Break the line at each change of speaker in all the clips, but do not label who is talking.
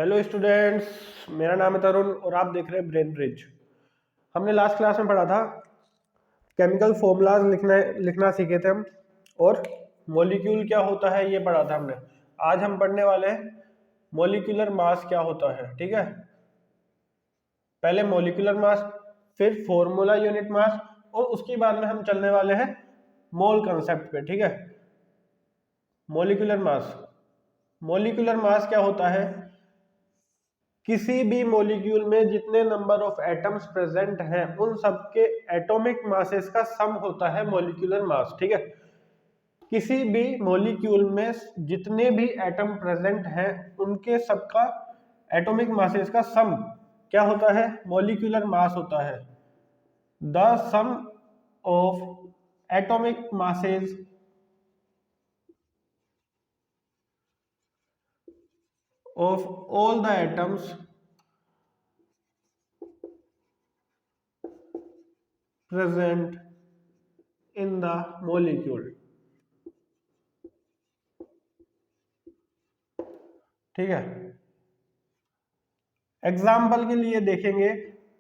Hello students, मेरा नाम है तरुण और आप देख रहे हैं ब्रेन ब्रिज। हमने लास्ट क्लास में पढ़ा था केमिकल फॉर्मूलाज लिखना सीखे थे हम, और मॉलिक्यूल क्या होता है ये पढ़ा था हमने। आज हम पढ़ने वाले हैं मॉलिक्यूलर मास क्या होता है। ठीक है, पहले मॉलिक्यूलर मास, फिर फॉर्मूला यूनिट मास, और उसके बाद में हम चलने वाले हैं मोल कंसेप्ट पे। ठीक है, मॉलिक्यूलर मास क्या होता है? किसी भी मॉलिक्यूल में जितने नंबर ऑफ एटम्स प्रेजेंट हैं उन सबके एटॉमिक मासेस का सम होता है मॉलिक्यूलर मास। ठीक है, किसी भी मॉलिक्यूल में जितने भी एटम प्रेजेंट हैं उनके सबका एटॉमिक मासेस का सम क्या होता है? मॉलिक्यूलर मास होता है। The sum of atomic masses of all the atoms present in the molecule। ठीक है, एग्जाम्पल के लिए देखेंगे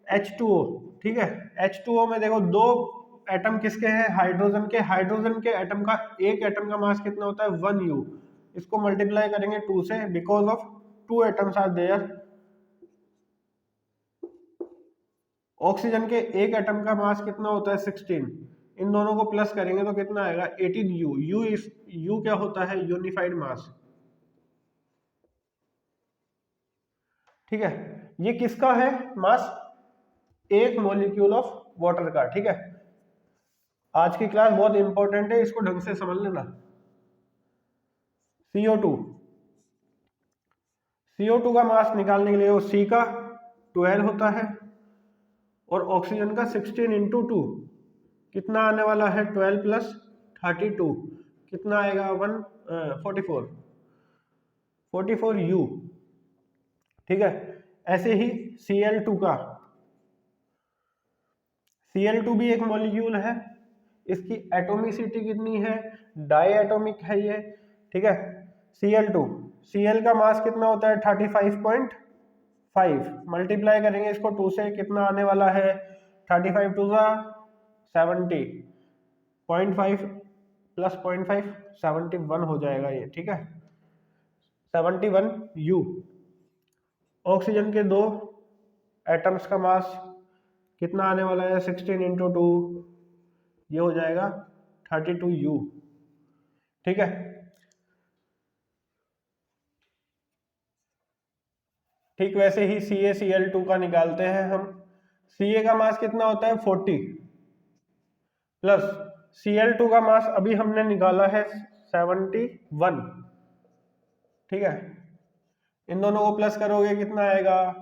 H2O। ठीक है, H2O में देखो दो एटम किसके हैं? हाइड्रोजन के। हाइड्रोजन के एटम का एक एटम का मास कितना होता है? 1U। इसको मल्टीप्लाई करेंगे 2 से, because of 2 atoms are there. Oxygen के एक एटम का मास कितना होता है? 16। इन दोनों को प्लस करेंगे तो कितना आएगा? 18U। यू क्या होता है? यूनिफाइड मास। ठीक है, ये किसका है मास? एक मॉलिक्यूल ऑफ वाटर का। ठीक है, आज की क्लास बहुत इंपॉर्टेंट है, इसको ढंग से समझ लेना। CO2 CO2 का मास निकालने के लिए वो C का 12 होता है और ऑक्सीजन का 16 इंटू 2 कितना आने वाला है? 12 प्लस 32 कितना आएगा? 44U। ठीक है, ऐसे ही Cl2 का, Cl2 भी एक मॉलिक्यूल है। इसकी एटोमिसिटी कितनी है? डाई एटोमिक है ये। ठीक है, Cl2, Cl का मास कितना होता है? 35.5। मल्टीप्लाई करेंगे इसको 2 से, कितना आने वाला है? 35 टू ज़ा 70, 0.5 प्लस 0.5 71 हो जाएगा ये। ठीक है, 71U। ऑक्सीजन के दो एटम्स का मास कितना आने वाला है? 16 इंटू 2, ये हो जाएगा 32U। ठीक है, ठीक वैसे ही CaCl2 का निकालते हैं हम। Ca का मास कितना होता है? 40 प्लस Cl2 का मास अभी हमने निकाला है 71। ठीक है, इन दोनों को प्लस करोगे कितना आएगा?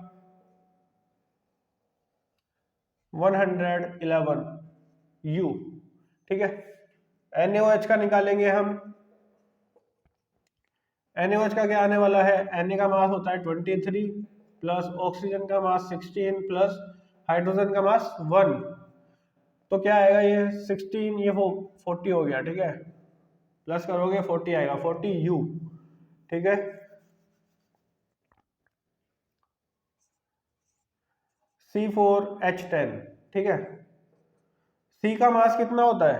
111U। ठीक है, NaOH का निकालेंगे हम। NaOH का क्या आने वाला है? Na का मास होता है 23 प्लस ऑक्सीजन का मास 16 प्लस हाइड्रोजन का मास 1, तो क्या आएगा? ये 16, ये 40 हो गया। ठीक है, प्लस करोगे 40 आएगा, 40U। ठीक है, C4H10। ठीक है, C का मास कितना होता है?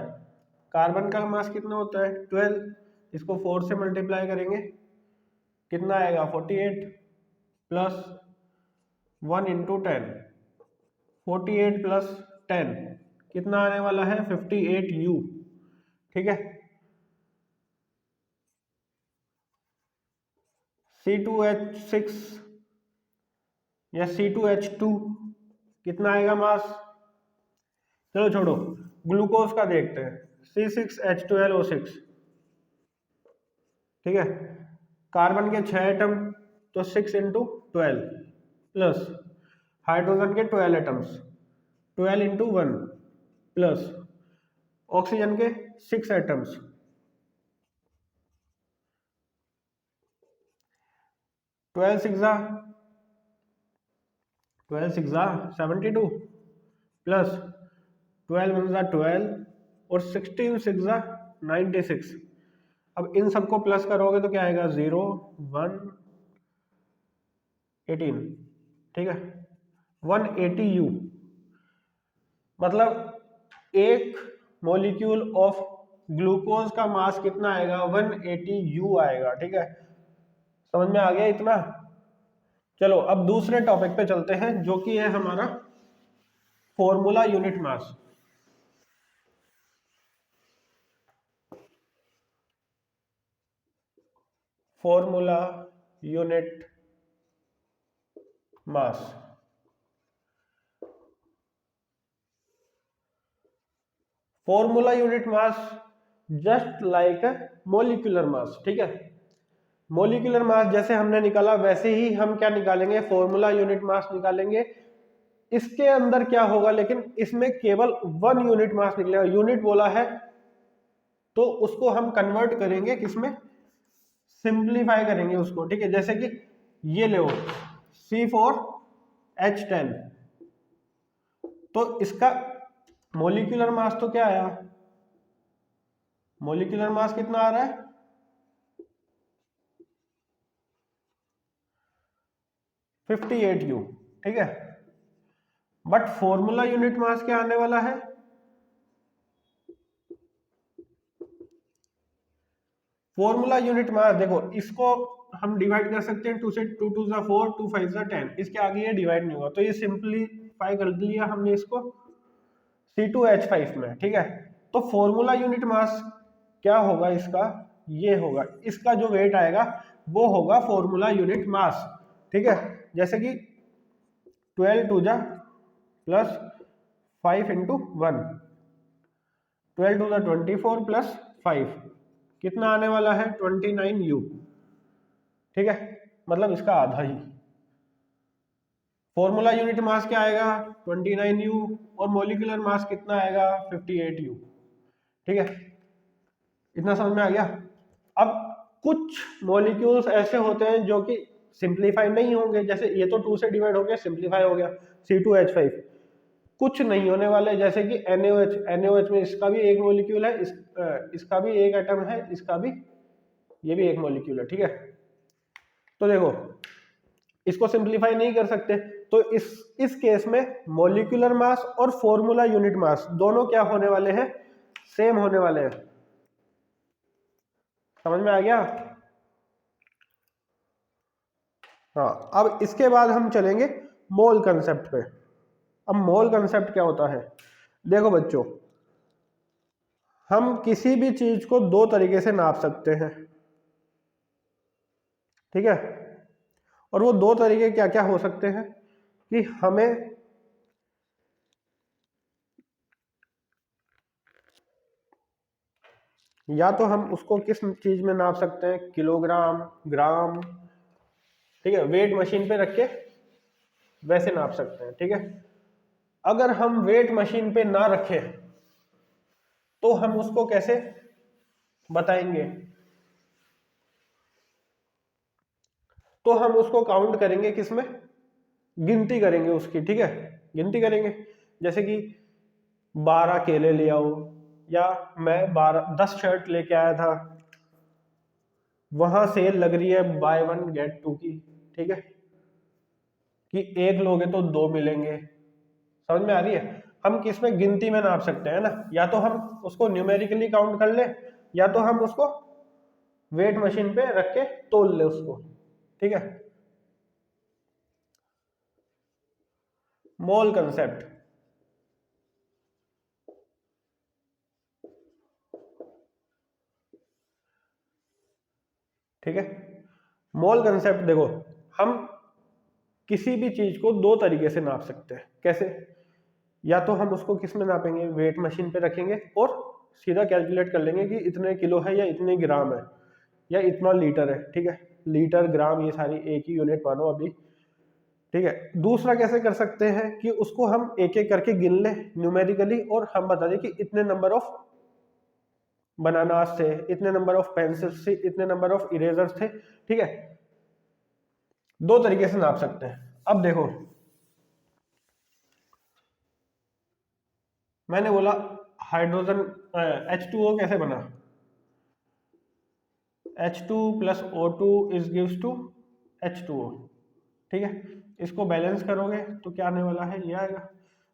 कार्बन का मास कितना होता है? 12। इसको 4 से मल्टीप्लाई करेंगे, कितना आएगा? 48 प्लस 1 इंटू 10, 48 प्लस 10 कितना आने वाला है? 58U। ठीक है, C2H6 या C2H2 कितना आएगा मास? चलो छोड़ो, ग्लूकोज का देखते हैं। C6H12O6। ठीक है, कार्बन के 6 एटम, तो 6 इंटू 12 प्लस हाइड्रोजन के 12 एटम्स, 12 इंटू 1 प्लस ऑक्सीजन के 6 एटम्स, 12 सिक्सा 72 प्लस 12 वन ज़ा 12 और 16 सिक्सा 96। अब इन सबको प्लस करोगे तो क्या आएगा? 0 1 18, ठीक है, 180 U, मतलब एक मॉलिक्यूल ऑफ ग्लूकोज का मास कितना आएगा, 180 U आएगा, ठीक है, समझ में आ गया इतना। चलो अब दूसरे टॉपिक पे चलते हैं जो कि है हमारा formula unit mass. Formula unit mass, formula unit mass just like molecular mass, ठीक है। मोलिकुलर मास जैसे हमने निकाला वैसे ही हम क्या निकालेंगे, फॉर्मूला यूनिट मास निकालेंगे। इसके अंदर क्या होगा, लेकिन इसमें केवल 1 यूनिट मास निकलेगा। यूनिट बोला है तो उसको हम कन्वर्ट करेंगे किसमें, सिंप्लीफाई करेंगे उसको, ठीक है। जैसे कि ये लो C4H10, तो इसका मोलिकुलर मास तो क्या आया, मोलिकुलर मास कितना आ रहा है, 58U, ठीक है। बट फॉर्मूला यूनिट मास क्या आने वाला है, फॉर्मूला यूनिट मास देखो इसको हम डिवाइड कर सकते हैं, 2 से 2 2 जा 4, 2 5 जा 10, इसके आगे ये डिवाइड नहीं होगा, तो ये सिंपलीफाई कर लिया हमने इसको C2H5 में, ठीक है। तो फॉर्मूला यूनिट मास क्या होगा इसका, ये होगा, इसका जो वेट आएगा वो होगा फॉर्मूला यूनिट मास, ठीक है। जैसे कि 12 2 जा plus 5 into 1, 12 to the 24 plus 5, कितना आने वाला है 29U, ठीक है, मतलब इसका आधा ही। फॉर्मूला यूनिट मास क्या आएगा 29U, और मोलिकुलर मास कितना आएगा 58U, ठीक है, इतना समझ में आ गया। अब कुछ मॉलिक्यूल्स ऐसे होते हैं जो कि सिंप्लीफाई नहीं होंगे, जैसे ये तो 2 से डिवाइड हो गया, सिंप्लीफाई हो गया C2H5। कुछ नहीं होने वाले, जैसे कि NaOH, NaOH में इसका भी एक मॉलिक्यूल है, इसका भी एक एटम है, इसका भी, ये भी एक मॉलिक्यूल है, ठीक है। तो देखो इसको सिंप्लीफाई नहीं कर सकते, तो इस केस में मॉलिक्यूलर मास और फॉर्मूला यूनिट मास दोनों क्या होने वाले हैं, सेम होने वाले हैं, समझ में आ गया। हाँ, अब इसके बाद हम चलेंगे मोल कंसेप्ट पे। अब मोल कंसेप्ट क्या होता है, देखो बच्चों, हम किसी भी चीज को दो तरीके से नाप सकते हैं, ठीक है। और वो दो तरीके क्या क्या हो सकते हैं कि हमें या तो हम उसको किस चीज में नाप सकते हैं, किलोग्राम, ग्राम, ठीक है, वेट मशीन पे रख के वैसे नाप सकते हैं, ठीक है। अगर हम वेट मशीन पे ना रखें तो हम उसको कैसे बताएंगे, तो हम उसको काउंट करेंगे किसमें, गिनती करेंगे उसकी, ठीक है, गिनती करेंगे। जैसे कि 12 केले ले आओ, या मैं 10 शर्ट लेके आया था, वहां सेल लग रही है बाय 1 गेट 2 की, ठीक है, कि एक लोगे तो दो मिलेंगे, समझ में आ रही है। हम किस में गिनती में नाप सकते हैं ना, या तो हम उसको न्यूमेरिकली काउंट कर ले, या तो हम उसको वेट मशीन पे रख के तोल ले उसको, ठीक है। मोल कंसेप्ट, ठीक है। मोल कंसेप्ट देखो, हम किसी भी चीज को दो तरीके से नाप सकते हैं, कैसे, या तो हम उसको किस में नापेंगे, वेट मशीन पे रखेंगे और सीधा कैलकुलेट कर लेंगे कि इतने किलो है या इतने ग्राम है या इतना लीटर है, ठीक है। लीटर, ग्राम, ये सारी एक ही यूनिट मानो अभी, ठीक है। दूसरा कैसे कर सकते हैं कि उसको हम एक एक करके गिन लें न्यूमेरिकली, और हम बता दें कि इतने नंबर ऑफ बनानास थे, इतने नंबर ऑफ पेंसिल्स थे, इतने नंबर ऑफ इरेजर्स थे, ठीक है। दो तरीके से नाप सकते हैं। अब देखो, मैंने बोला हाइड्रोजन H2O कैसे बना, H2 plus O2 is gives to H2O, ठीक है, इसको बैलेंस करोगे तो क्या आने वाला है, ये आएगा।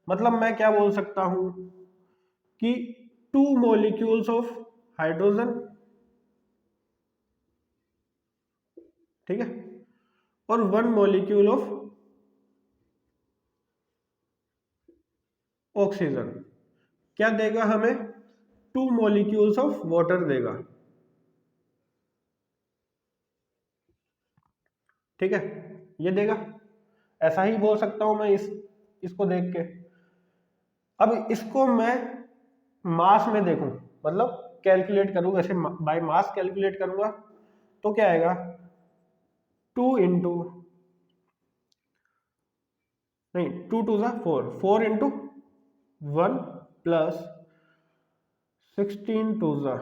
मतलब मैं क्या बोल सकता हूं कि 2 मॉलिक्यूल्स ऑफ हाइड्रोजन, ठीक है, और 1 मॉलिक्यूल ऑफ ऑक्सीजन क्या देगा हमें, 2 मॉलिक्यूल्स ऑफ वाटर देगा। ठीक है, ये देगा, ऐसा ही बोल सकता हूं मैं इसको देख के। अब इसको मैं मास में देखूं, मतलब कैलकुलेट करूं, ऐसे बाय मास कैलकुलेट करूंगा तो क्या आएगा, 2 इंटू, नहीं 2 टू ज़ा 4, 4 इंटू 1 प्लस 16 टू ज़ा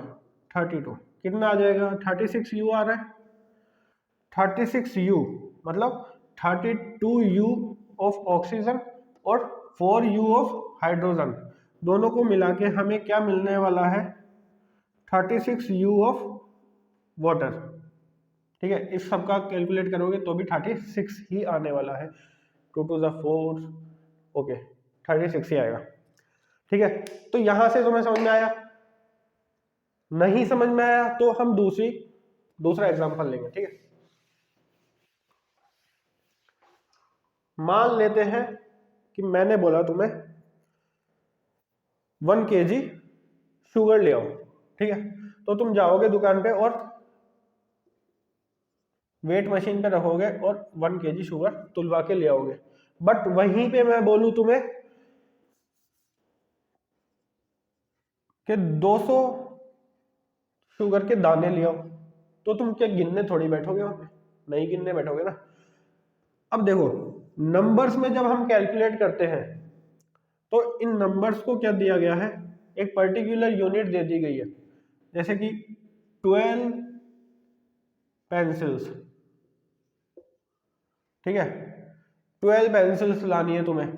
32, कितना आ जाएगा, 36 यू आ रहा है। 36 यू मतलब 32 यू ऑफ ऑक्सीजन और 4 यू ऑफ हाइड्रोजन, दोनों को मिला के हमें क्या मिलने वाला है, 36 यू ऑफ वाटर। ठीक है, इस सब का कैलकुलेट करोगे तो भी 36 ही आने वाला है, 2 टू ज़ा 4, ओके 36 ही आएगा। ठीक है, तो यहां से तुम्हें समझ में आया, नहीं समझ में आया तो हम दूसरा एग्जांपल लेंगे। ठीक है, मान लेते हैं कि मैंने बोला तुम्हें 1 kg शुगर ले आओ। ठीक है, तो तुम जाओगे दुकान पे और वेट मशीन पे रखोगे और 1 kg शुगर तुलवा के ले आओगे। बट वहीं पे मैं बोलूं तुम्हें कि 200 शुगर के दाने ले आओ, तो तुम क्या गिनने थोड़ी बैठोगे वहां पे, नहीं गिनने बैठोगे ना। अब देखो, नंबर्स में जब हम कैलकुलेट करते हैं तो इन नंबर्स को क्या दिया गया है, एक पर्टिकुलर यूनिट दे दी गई है, जैसे कि 12 पेंसिल्स। ठीक है, 12 पेंसिल्स लानी है तुम्हें,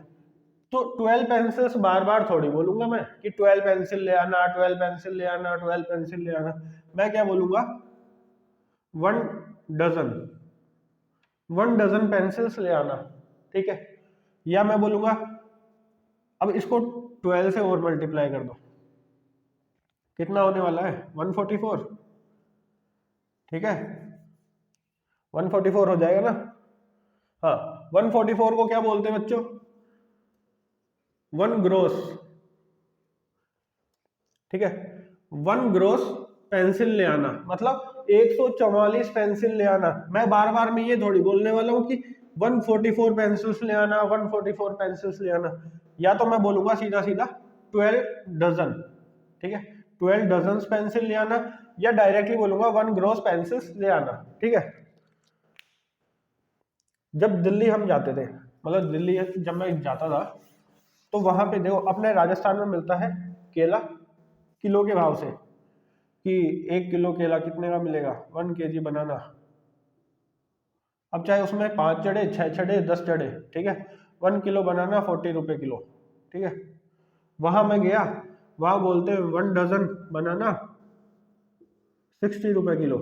तो 12 पेंसिल्स बार बार थोड़ी बोलूंगा मैं कि 12 पेंसिल ले आना, 12 पेंसिल ले आना, 12 पेंसिल ले आना। मैं क्या बोलूंगा, 1 डजन, 1 डजन पेंसिल्स ले आना। ठीक है, या मैं बोलूंगा, अब इसको 12 से और मल्टीप्लाई कर दो, कितना होने वाला है, 144। ठीक है, 144 हो जाएगा ना। हाँ, 144 को क्या बोलते हैं बच्चों, 1 ग्रोस। ठीक है, 1 ग्रोस पेंसिल ले आना मतलब 144 पेंसिल ले आना। मैं बार बार में ये थोड़ी बोलने वाला हूँ कि 144 पेंसिल्स ले आना, 144 पेंसिल्स ले आना, या तो मैं बोलूंगा सीधा सीधा 12 डजन। ठीक है, 12 डजन पेंसिल ले आना, या डायरेक्टली बोलूंगा 1 ग्रोस पेंसिल्स ले आना। ठीक है, जब दिल्ली हम जाते थे, मतलब दिल्ली जब मैं जाता था तो वहां पे देखो, अपने राजस्थान में मिलता है केला किलो के भाव से, कि 1 किलो केला कितने का मिलेगा, 1 kg बनाना। अब चाहे उसमें 5 चढ़े, 6 चढ़े, 10 चढ़े, ठीक है, 1 किलो बनाना 40 रुपए किलो। ठीक है, वहां मैं गया, वहां बोलते हैं 1 डजन बनाना 60 रुपए किलो,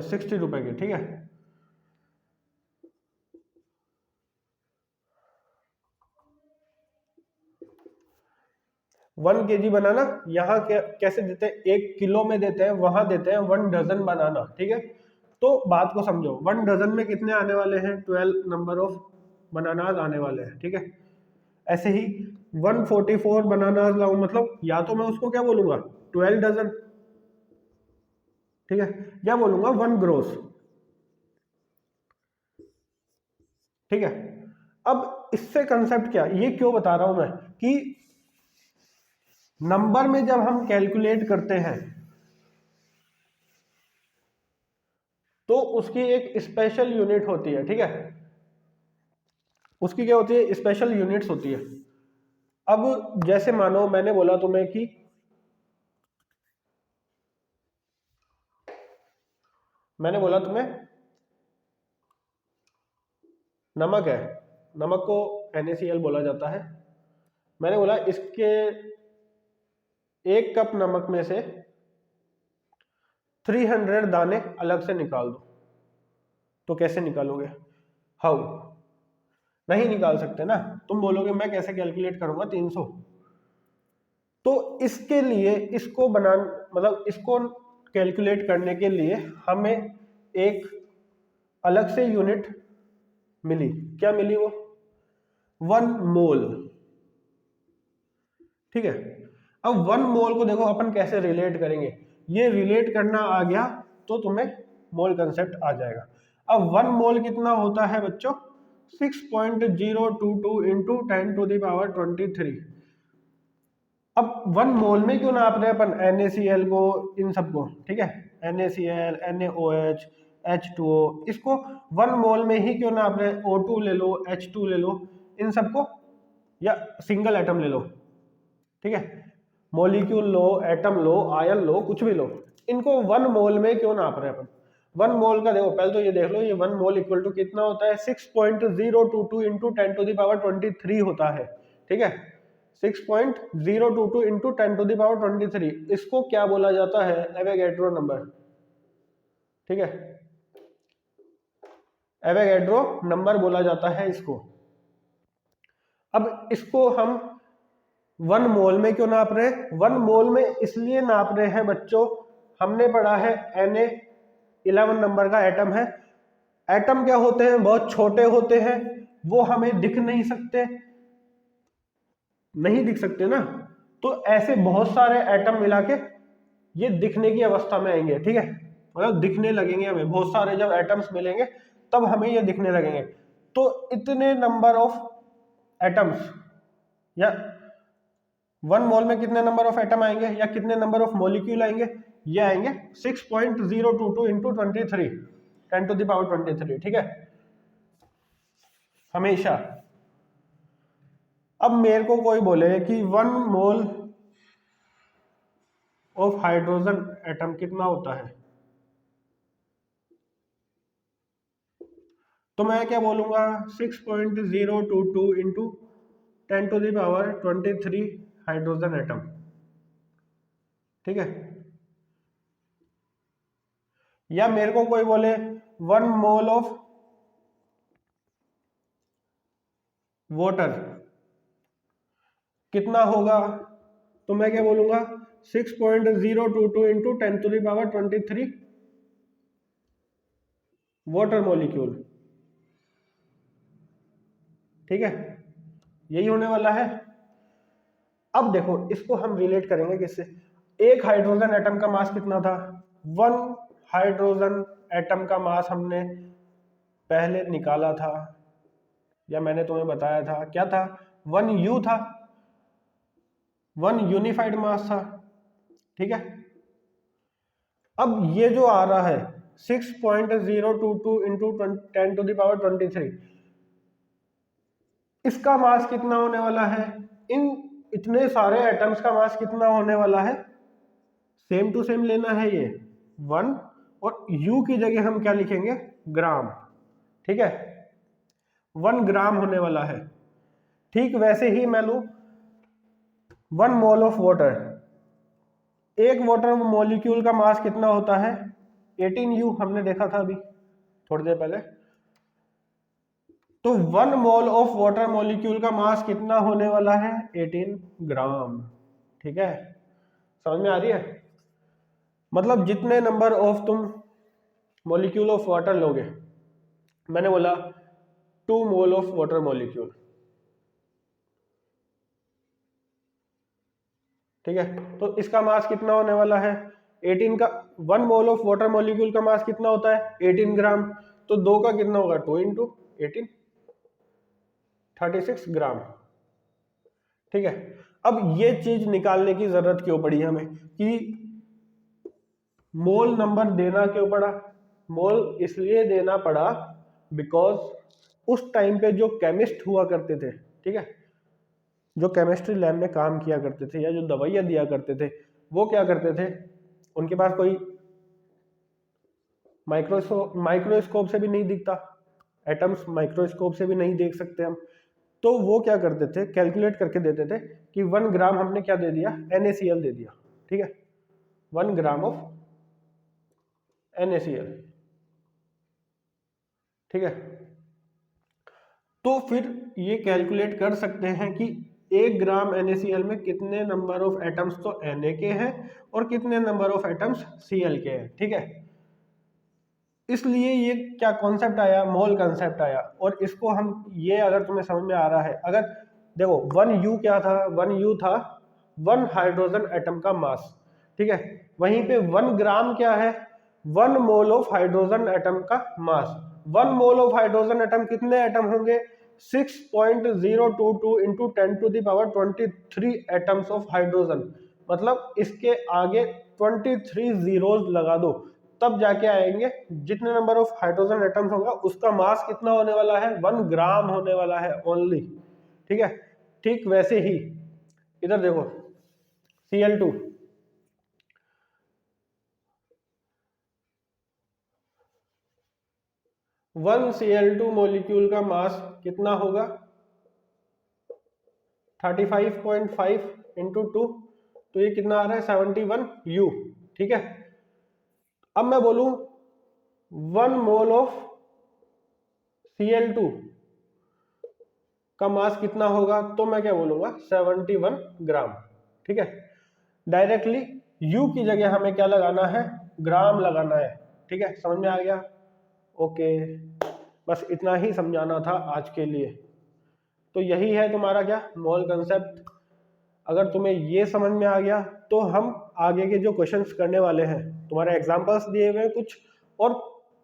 60 रुपए की। ठीक है, 1 kg बनाना यहाँ कैसे देते हैं, 1 किलो में देते हैं, वहां देते हैं 1 डजन बनाना। ठीक है, तो बात को समझो, 1 डजन में कितने आने वाले हैं, 12 नंबर ऑफ बनानाज आने वाले हैं। ठीक है, ऐसे ही 144 बनानाज लाऊं, मतलब या तो मैं उसको क्या बोलूंगा, 12 डजन। ठीक है, या बोलूंगा 1 ग्रोस। ठीक है, अब इससे कंसेप्ट क्या, ये क्यों बता रहा हूं मैं, कि नंबर में जब हम कैलकुलेट करते हैं तो उसकी एक स्पेशल यूनिट होती है। ठीक है, उसकी क्या होती है, स्पेशल यूनिट्स होती है। अब जैसे मानो मैंने बोला तुम्हें कि मैंने बोला तुम्हें नमक है, नमक को NaCl बोला जाता है। मैंने बोला इसके 1 कप नमक में से 300 दाने अलग से निकाल दो। तो कैसे निकालोगे? हाउ? नहीं निकाल सकते ना। तुम बोलोगे मैं कैसे कैलकुलेट करूंगा 300। तो इसके लिए इसको मतलब इसको कैलकुलेट करने के लिए हमें एक अलग से यूनिट मिली। क्या मिली वो? 1 मोल। ठीक है। अब 1 मोल को देखो अपन कैसे रिलेट करेंगे, ये रिलेट करना आ गया तो तुम्हें मोल कंसेप्ट आ जाएगा। अब 1 मोल कितना होता है बच्चों? 6.022 इंटू 10⁻23। अब 1 मोल में क्यों नाप रहे हैं अपन NaCl को, इन सबको, ठीक है, NaCl, NaOH, H2O, इसको 1 मोल में ही क्यों नाप रहे हैं? O2 ले लो, H2 ले लो, इन सबको, या सिंगल एटम ले लो, ठीक है, मॉलिक्यूल लो, एटम लो, आयन लो, कुछ भी लो, इनको 1 मोल में क्यों नाप रहे हैं अपन? 1 मोल का देखो, पहले तो ये देख लो, ये 1 मोल इक्वल टू कितना होता है? 6.022 इंटू 10⁻23 होता है, ठीक है, 6.022 इंटू 10⁻23। इसको क्या बोला जाता है? एवोगैड्रो नंबर, ठीक है, एवोगैड्रो नंबर बोला जाता है इसको। अब इसको हम 1 मोल में क्यों नाप रहे हैं? 1 मोल में इसलिए नाप रहे हैं बच्चों, हमने पढ़ा है Na11 नंबर का एटम है। एटम क्या होते हैं? बहुत छोटे होते हैं, वो हमें दिख नहीं सकते, नहीं दिख सकते ना, तो ऐसे बहुत सारे एटम मिला के ये दिखने की अवस्था में आएंगे, ठीक है, मतलब दिखने लगेंगे हमें, बहुत सारे जब एटम्स मिलेंगे तब हमें ये दिखने लगेंगे। तो इतने नंबर ऑफ एटम्स, या 1 मोल में कितने नंबर ऑफ एटम आएंगे या कितने नंबर ऑफ मॉलिक्यूल आएंगे? ये आएंगे 6.022 इंटू 23, 10⁻23, ठीक है, हमेशा। अब मेरे को कोई बोले कि 1 मोल ऑफ हाइड्रोजन एटम कितना होता है, तो मैं क्या बोलूंगा? 6.022 इंटू 10⁻23 हाइड्रोजन एटम, ठीक है। या मेरे को कोई बोले 1 मोल ऑफ वाटर कितना होगा, तो मैं क्या बोलूंगा? 6.022 इंटू 10⁻23 वाटर मॉलिक्यूल, ठीक है, यही होने वाला है। अब देखो इसको हम रिलेट करेंगे किससे? एक हाइड्रोजन एटम का मास कितना था? 1 हाइड्रोजन एटम का मास हमने पहले निकाला था, या मैंने तुम्हें बताया था, क्या था? 1U था, 1 यूनिफाइड मास था, ठीक है। अब ये जो आ रहा है 6.022 इंटू 10⁻23, इसका मास कितना होने वाला है? इन इतने सारे एटम्स का मास कितना होने वाला है? सेम टू सेम लेना है ये 1, और U की जगह हम क्या लिखेंगे? ग्राम, ठीक है, 1 ग्राम होने वाला है। ठीक वैसे ही मैं लू 1 मोल ऑफ वाटर, एक वाटर मॉलिक्यूल का मास कितना होता है? 18U, हमने देखा था अभी थोड़ी देर पहले। तो 1 मोल ऑफ वाटर मॉलिक्यूल का मास कितना होने वाला है? 18 ग्राम, ठीक है, समझ में आ रही है? मतलब जितने नंबर ऑफ तुम मॉलिक्यूल ऑफ वाटर लोगे, मैंने बोला 2 मोल ऑफ वाटर मॉलिक्यूल, ठीक है, तो इसका मास कितना होने वाला है? 18 का 1 मोल ऑफ वाटर मॉलिक्यूल का मास कितना होता है? 18 ग्राम, तो 2 का कितना होगा? 2 इंटू 18, 36 ग्राम, ठीक है। अब ये चीज निकालने की जरूरत क्यों पड़ी हमें कि मोल नंबर देना क्यों पड़ा? मोल इसलिए देना पड़ा बिकॉज उस टाइम पे जो केमिस्ट हुआ करते थे, ठीक है, जो केमिस्ट्री लैब में काम किया करते थे या जो दवाइयाँ दिया करते थे, वो क्या करते थे? उनके पास कोई माइक्रोस्कोप से भी नहीं दिखता, एटम्स माइक्रोस्कोप से भी नहीं देख सकते हम, तो वो क्या करते थे? कैलकुलेट करके देते थे कि 1 ग्राम हमने क्या दे दिया? NaCl दे दिया, ठीक है, 1 ग्राम ऑफ NaCl, ठीक है। तो फिर ये कैलकुलेट कर सकते हैं कि 1 ग्राम NaCl में कितने नंबर ऑफ एटम्स तो Na के हैं और कितने नंबर ऑफ एटम्स Cl के हैं। ठीक है, इसलिए ये क्या कॉन्सेप्ट आया, मोल कॉन्सेप्ट आया। और इसको हम, ये अगर तुम्हें समझ में आ रहा है, अगर देखो 1U क्या था, 1U था 1 हाइड्रोजन एटम का मास। ठीक है, वहीं पे 1 ग्राम क्या है, 1 मोल ऑफ हाइड्रोजन एटम का मास। 1 मोल ऑफ हाइड्रोजन एटम कितने एटम होंगे, 6.022 इंटू 10⁻23 एटम्स ऑफ हाइड्रोजन। मतलब इसके आगे 23 जीरोज लगा दो, तब जाके आएंगे जितने नंबर ऑफ हाइड्रोजन एटम्स होगा उसका मास कितना होने वाला है, 1 ग्राम होने वाला है ओनली। ठीक है, ठीक वैसे ही इधर देखो Cl2, 1 Cl2 मॉलिक्यूल का मास कितना होगा, 35.5 इंटू 2, तो ये कितना आ रहा है 71U। ठीक है, अब मैं बोलूं 1 मोल ऑफ Cl2 का मास कितना होगा, तो मैं क्या बोलूंगा 71 ग्राम। ठीक है, डायरेक्टली U की जगह हमें क्या लगाना है, ग्राम लगाना है। ठीक है, समझ में आ गया। ओके, बस इतना ही समझाना था आज के लिए। तो यही है तुम्हारा क्या, मोल कंसेप्ट। अगर तुम्हें ये समझ में आ गया तो हम आगे के जो क्वेश्चंस करने वाले हैं, तुम्हारे एग्जांपल्स दिए हुए हैं कुछ, और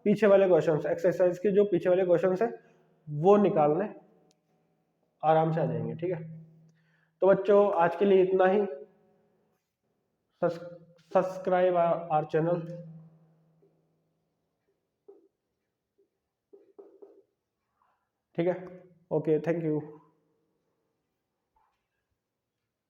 पीछे वाले क्वेश्चंस, एक्सरसाइज के जो पीछे वाले क्वेश्चंस हैं वो निकालने आराम से आ जाएंगे। ठीक है, तो बच्चों आज के लिए इतना ही। Subscribe our channel. ठीक है, ओके, थैंक यू।